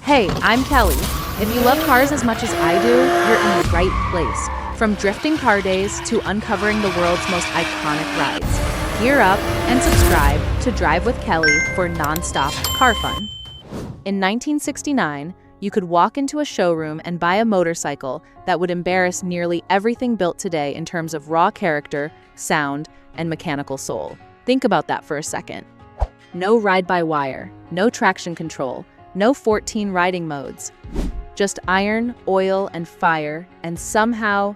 Hey, I'm Kelly. If you love cars as much as I do, you're in the right place. From drifting car days to uncovering the world's most iconic rides. Gear up and subscribe to Drive with Kelly for non-stop car fun. In 1969, you could walk into a showroom and buy a motorcycle that would embarrass nearly everything built today in terms of raw character, sound, and mechanical soul. Think about that for a second. No ride-by-wire, no traction control, no 14 riding modes. Just iron, oil, and fire, and somehow,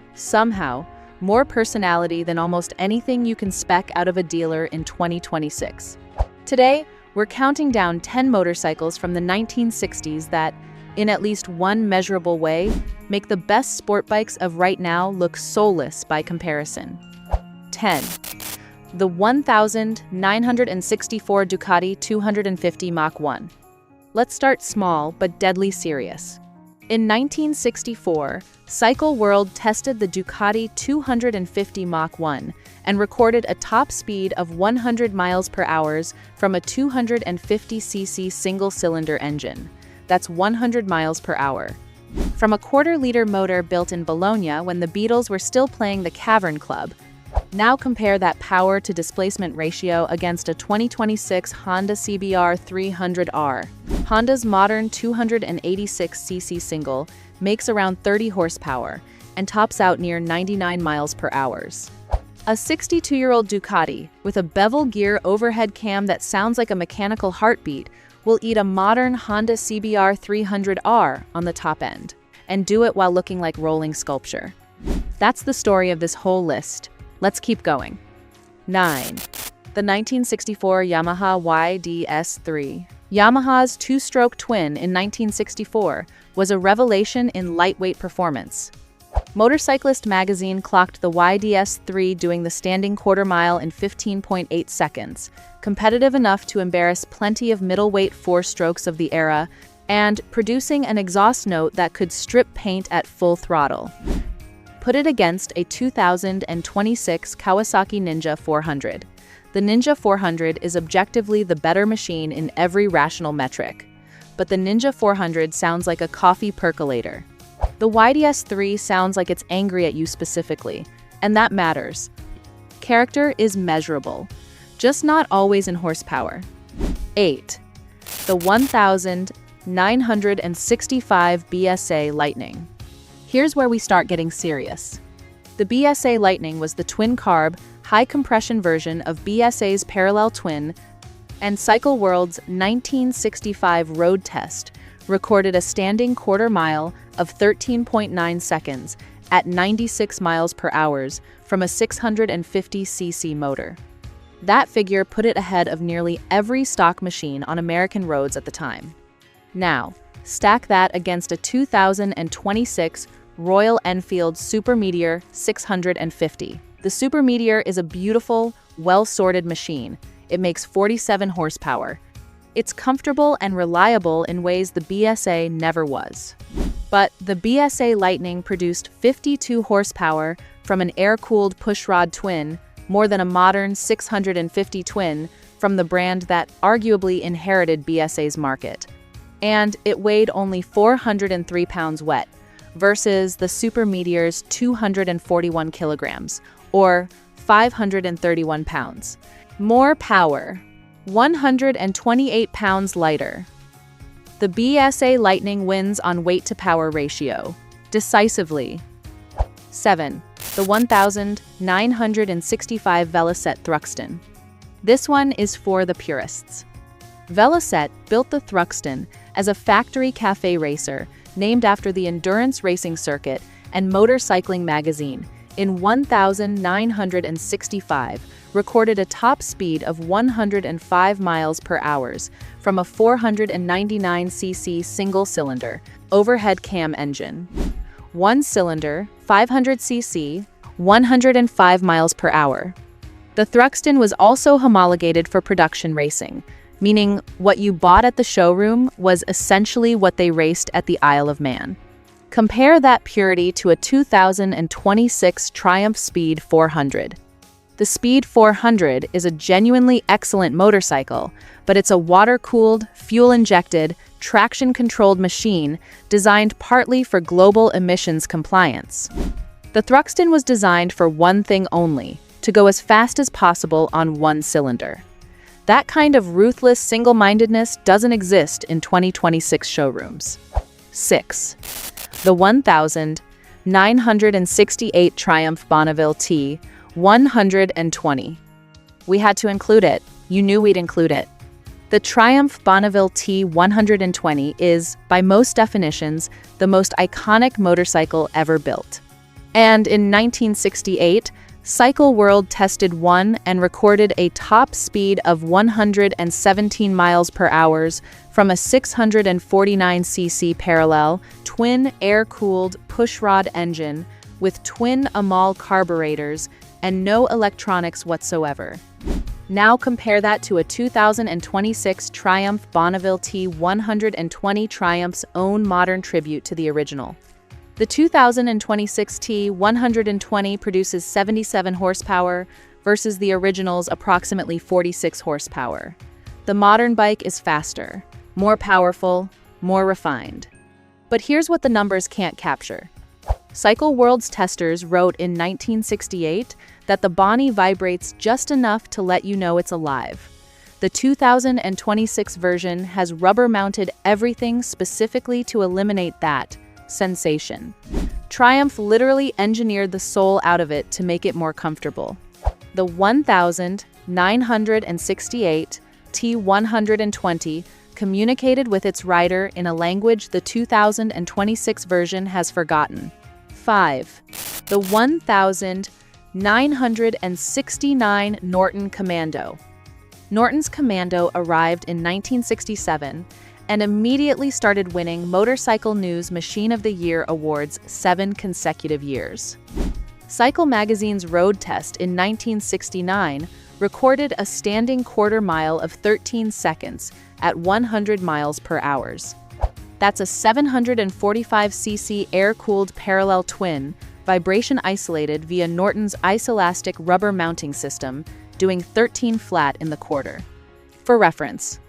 more personality than almost anything you can spec out of a dealer in 2026. Today, we're counting down 10 motorcycles from the 1960s that, in at least one measurable way, make the best sport bikes of right now look soulless by comparison. 10. The 1964 Ducati 250 Mach I. Let's start small but deadly serious. In 1964, Cycle World tested the Ducati 250 Mach I and recorded a top speed of 100 miles per hour from a 250cc single-cylinder engine. That's 100 miles per hour. From a quarter-liter motor built in Bologna when the Beatles were still playing the Cavern Club. Now compare that power-to-displacement ratio against a 2026 Honda CBR 300R. Honda's modern 286cc single makes around 30 horsepower and tops out near 99 miles per hour. A 62-year-old Ducati with a bevel gear overhead cam that sounds like a mechanical heartbeat will eat a modern Honda CBR 300R on the top end, and do it while looking like rolling sculpture. That's the story of this whole list. Let's keep going. 9. The 1964 Yamaha YDS-3. Yamaha's two-stroke twin in 1964 was a revelation in lightweight performance. Motorcyclist magazine clocked the YDS-3 doing the standing quarter mile in 15.8 seconds, competitive enough to embarrass plenty of middleweight four-strokes of the era, and producing an exhaust note that could strip paint at full throttle. Put it against a 2026 Kawasaki Ninja 400. The Ninja 400 is objectively the better machine in every rational metric, but the Ninja 400 sounds like a coffee percolator. The YDS-3 sounds like it's angry at you specifically, and that matters. Character is measurable, just not always in horsepower. 8. The 1965 BSA Lightning. Here's where we start getting serious. The BSA Lightning was the twin-carb, high-compression version of BSA's parallel twin, and Cycle World's 1965 road test recorded a standing quarter mile of 13.9 seconds at 96 miles per hour from a 650cc motor. That figure put it ahead of nearly every stock machine on American roads at the time. Now, stack that against a 2026 Royal Enfield Super Meteor 650. The Super Meteor is a beautiful, well-sorted machine. It makes 47 horsepower. It's comfortable and reliable in ways the BSA never was. But the BSA Lightning produced 52 horsepower from an air-cooled pushrod twin, more than a modern 650 twin from the brand that arguably inherited BSA's market. And it weighed only 403 pounds wet, versus the Super Meteor's 241 kilograms, or 531 pounds. More power, 128 pounds lighter. The BSA Lightning wins on weight-to-power ratio, decisively. 7. The 1965 Velocette Thruxton. This one is for the purists. Velocette built the Thruxton as a factory cafe racer named after the endurance racing circuit and motorcycling magazine. In 1965, recorded a top speed of 105 miles per hour from a 499cc single-cylinder overhead cam engine. One cylinder, 500cc, 105 miles per hour. The Thruxton was also homologated for production racing, meaning what you bought at the showroom was essentially what they raced at the Isle of Man. Compare that purity to a 2026 Triumph Speed 400. The Speed 400 is a genuinely excellent motorcycle, but it's a water-cooled, fuel-injected, traction-controlled machine designed partly for global emissions compliance. The Thruxton was designed for one thing only: to go as fast as possible on one cylinder. That kind of ruthless single-mindedness doesn't exist in 2026 showrooms. 6. The 1968 Triumph Bonneville T120. We had to include it. You knew we'd include it. The Triumph Bonneville T120 is, by most definitions, the most iconic motorcycle ever built. And in 1968, Cycle World tested one and recorded a top speed of 117 miles per hour from a 649cc parallel, twin air-cooled pushrod engine with twin Amal carburetors and no electronics whatsoever. Now compare that to a 2026 Triumph Bonneville T120, Triumph's own modern tribute to the original. The 2026 T120 produces 77 horsepower versus the original's approximately 46 horsepower. The modern bike is faster, more powerful, more refined. But here's what the numbers can't capture. Cycle World's testers wrote in 1968 that the Bonnie vibrates just enough to let you know it's alive. The 2026 version has rubber-mounted everything specifically to eliminate that sensation. Triumph literally engineered the soul out of it to make it more comfortable. The 1968 T120 communicated with its rider in a language the 2026 version has forgotten. 5. The 1969 Norton Commando. Norton's Commando arrived in 1967 and immediately started winning Motorcycle News Machine of the Year awards 7 consecutive years. Cycle Magazine's road test in 1969 recorded a standing quarter mile of 13 seconds at 100 miles per hour. That's a 745cc air-cooled parallel twin, vibration-isolated via Norton's isolastic rubber mounting system, doing 13 flat in the quarter. For reference,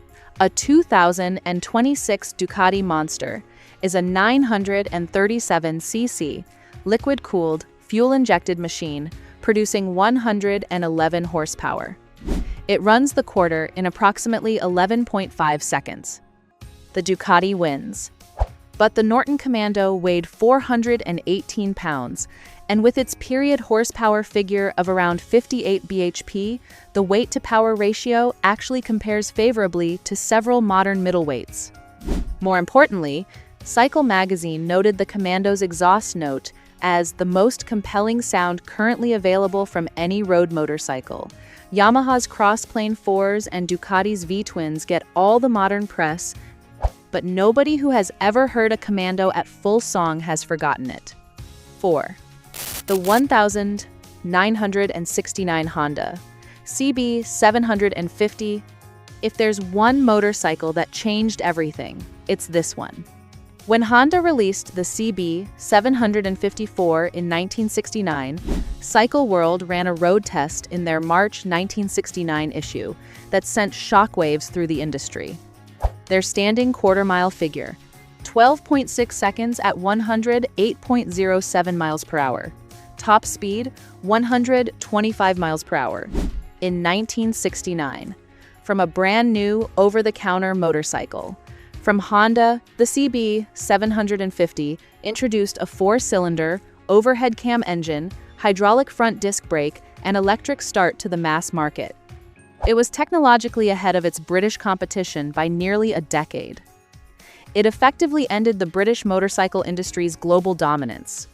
a 2026 Ducati Monster is a 937cc, liquid-cooled, fuel-injected machine producing 111 horsepower. It runs the quarter in approximately 11.5 seconds. The Ducati wins. But the Norton Commando weighed 418 pounds, and with its period horsepower figure of around 58 bhp, the weight-to-power ratio actually compares favorably to several modern middleweights. More importantly, Cycle Magazine noted the Commando's exhaust note as the most compelling sound currently available from any road motorcycle. Yamaha's Crossplane 4s and Ducati's V-twins get all the modern press, but nobody who has ever heard a Commando at full song has forgotten it. 4. The 1969 Honda CB 750. If there's one motorcycle that changed everything, it's this one. When Honda released the CB 754 in 1969, Cycle World ran a road test in their March 1969 issue that sent shockwaves through the industry. Their standing quarter-mile figure, 12.6 seconds at 108.07 miles per hour. Top speed, 125 miles per hour. In 1969, from a brand new over-the-counter motorcycle. From Honda, the CB 750 introduced a 4-cylinder, overhead cam engine, hydraulic front disc brake, and electric start to the mass market. It was technologically ahead of its British competition by nearly a decade. It effectively ended the British motorcycle industry's global dominance.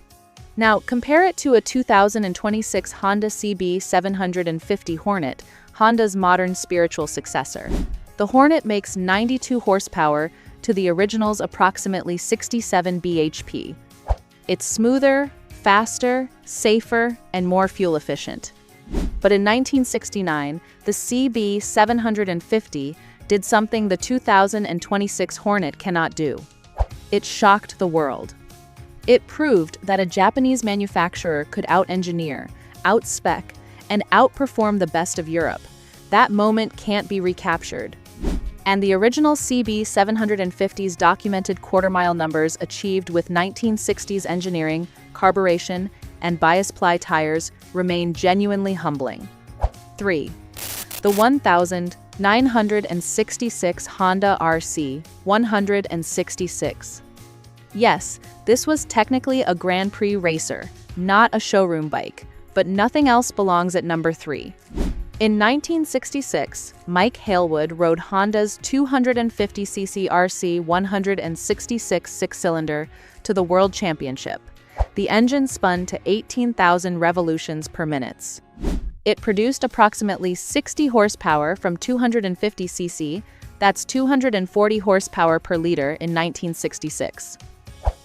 Now, compare it to a 2026 Honda CB 750 Hornet, Honda's modern spiritual successor. The Hornet makes 92 horsepower to the original's approximately 67 bhp. It's smoother, faster, safer, and more fuel efficient. But in 1969, the CB 750 did something the 2026 Hornet cannot do. It shocked the world. It proved that a Japanese manufacturer could out-engineer, out-spec, and outperform the best of Europe. That moment can't be recaptured. And the original CB 750's documented quarter-mile numbers achieved with 1960s engineering, carburation, and bias-ply tires remain genuinely humbling. 3. The 1966 Honda RC 166. Yes, this was technically a Grand Prix racer, not a showroom bike, but nothing else belongs at number 3. In 1966, Mike Halewood rode Honda's 250cc RC 166 six-cylinder to the World Championship. The engine spun to 18,000 revolutions per minute. It produced approximately 60 horsepower from 250cc, that's 240 horsepower per liter in 1966.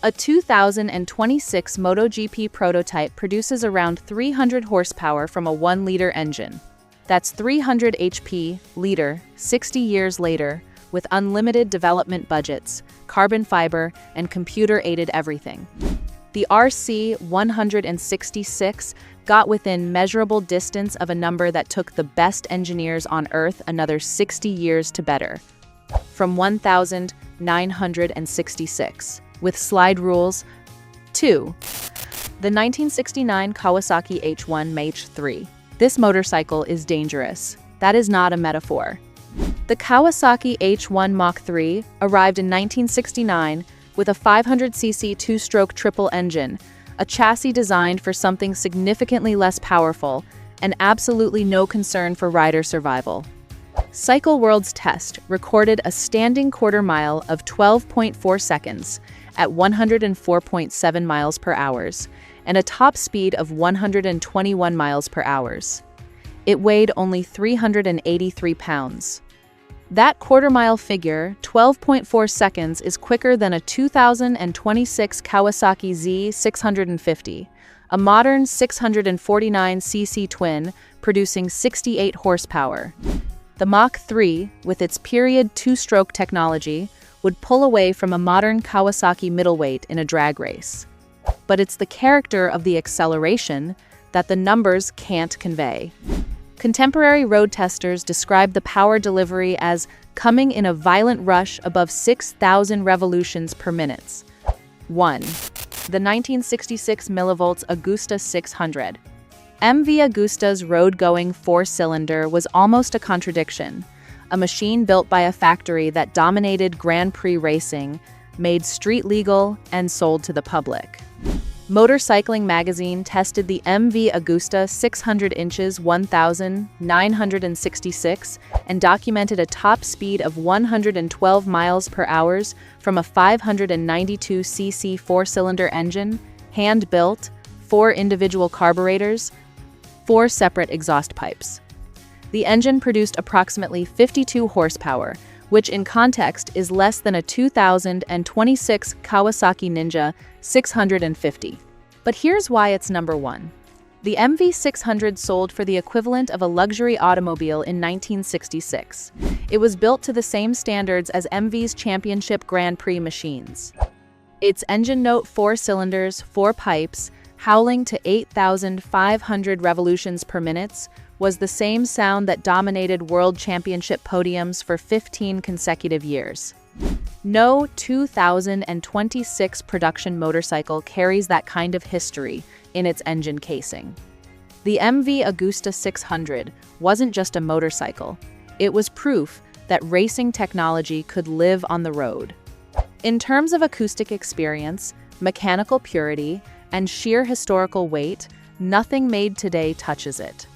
A 2026 MotoGP prototype produces around 300 horsepower from a 1-liter engine. That's 300 HP liter 60 years later, with unlimited development budgets, carbon fiber, and computer-aided everything. The RC 166 got within measurable distance of a number that took the best engineers on Earth another 60 years to better. From 1966, with slide rules. 2. The 1969 Kawasaki H1 Mach III. This motorcycle is dangerous. That is not a metaphor. The Kawasaki H1 Mach III arrived in 1969 with a 500cc two-stroke triple engine, a chassis designed for something significantly less powerful, and absolutely no concern for rider survival. Cycle World's test recorded a standing quarter mile of 12.4 seconds at 104.7 miles per hour and a top speed of 121 miles per hour. It weighed only 383 pounds. That quarter-mile figure, 12.4 seconds, is quicker than a 2026 Kawasaki Z650, a modern 649cc twin producing 68 horsepower. The Mach III, with its period two-stroke technology, would pull away from a modern Kawasaki middleweight in a drag race. But it's the character of the acceleration that the numbers can't convey. Contemporary road testers describe the power delivery as coming in a violent rush above 6,000 revolutions per minute. 1. The 1966 millivolts Agusta 600. MV Agusta's road-going four-cylinder was almost a contradiction. A machine built by a factory that dominated Grand Prix racing, made street-legal, and sold to the public. Motorcycling Magazine tested the MV Agusta 600 inches 1966 and documented a top speed of 112 miles per hour from a 592cc four-cylinder engine, hand-built, 4 individual carburetors, 4 separate exhaust pipes. The engine produced approximately 52 horsepower, which in context is less than a 2026 Kawasaki Ninja 650. But here's why it's number 1. The MV600 sold for the equivalent of a luxury automobile in 1966. It was built to the same standards as MV's championship Grand Prix machines. Its engine note 4 cylinders, 4 pipes, howling to 8,500 revolutions per minute, was the same sound that dominated World Championship podiums for 15 consecutive years. No 2026 production motorcycle carries that kind of history in its engine casing. The MV Agusta 600 wasn't just a motorcycle, it was proof that racing technology could live on the road. In terms of acoustic experience, mechanical purity, and sheer historical weight, nothing made today touches it.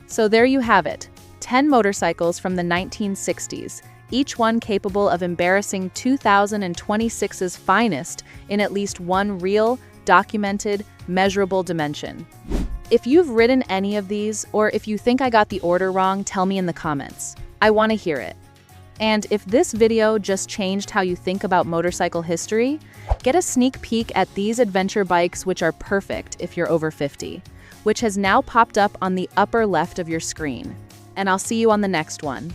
So there you have it, 10 motorcycles from the 1960s, each one capable of embarrassing 2026's finest in at least one real, documented, measurable dimension. If you've ridden any of these, or if you think I got the order wrong, tell me in the comments. I want to hear it. And if this video just changed how you think about motorcycle history, get a sneak peek at these adventure bikes, which are perfect if you're over 50, which has now popped up on the upper left of your screen. And I'll see you on the next one.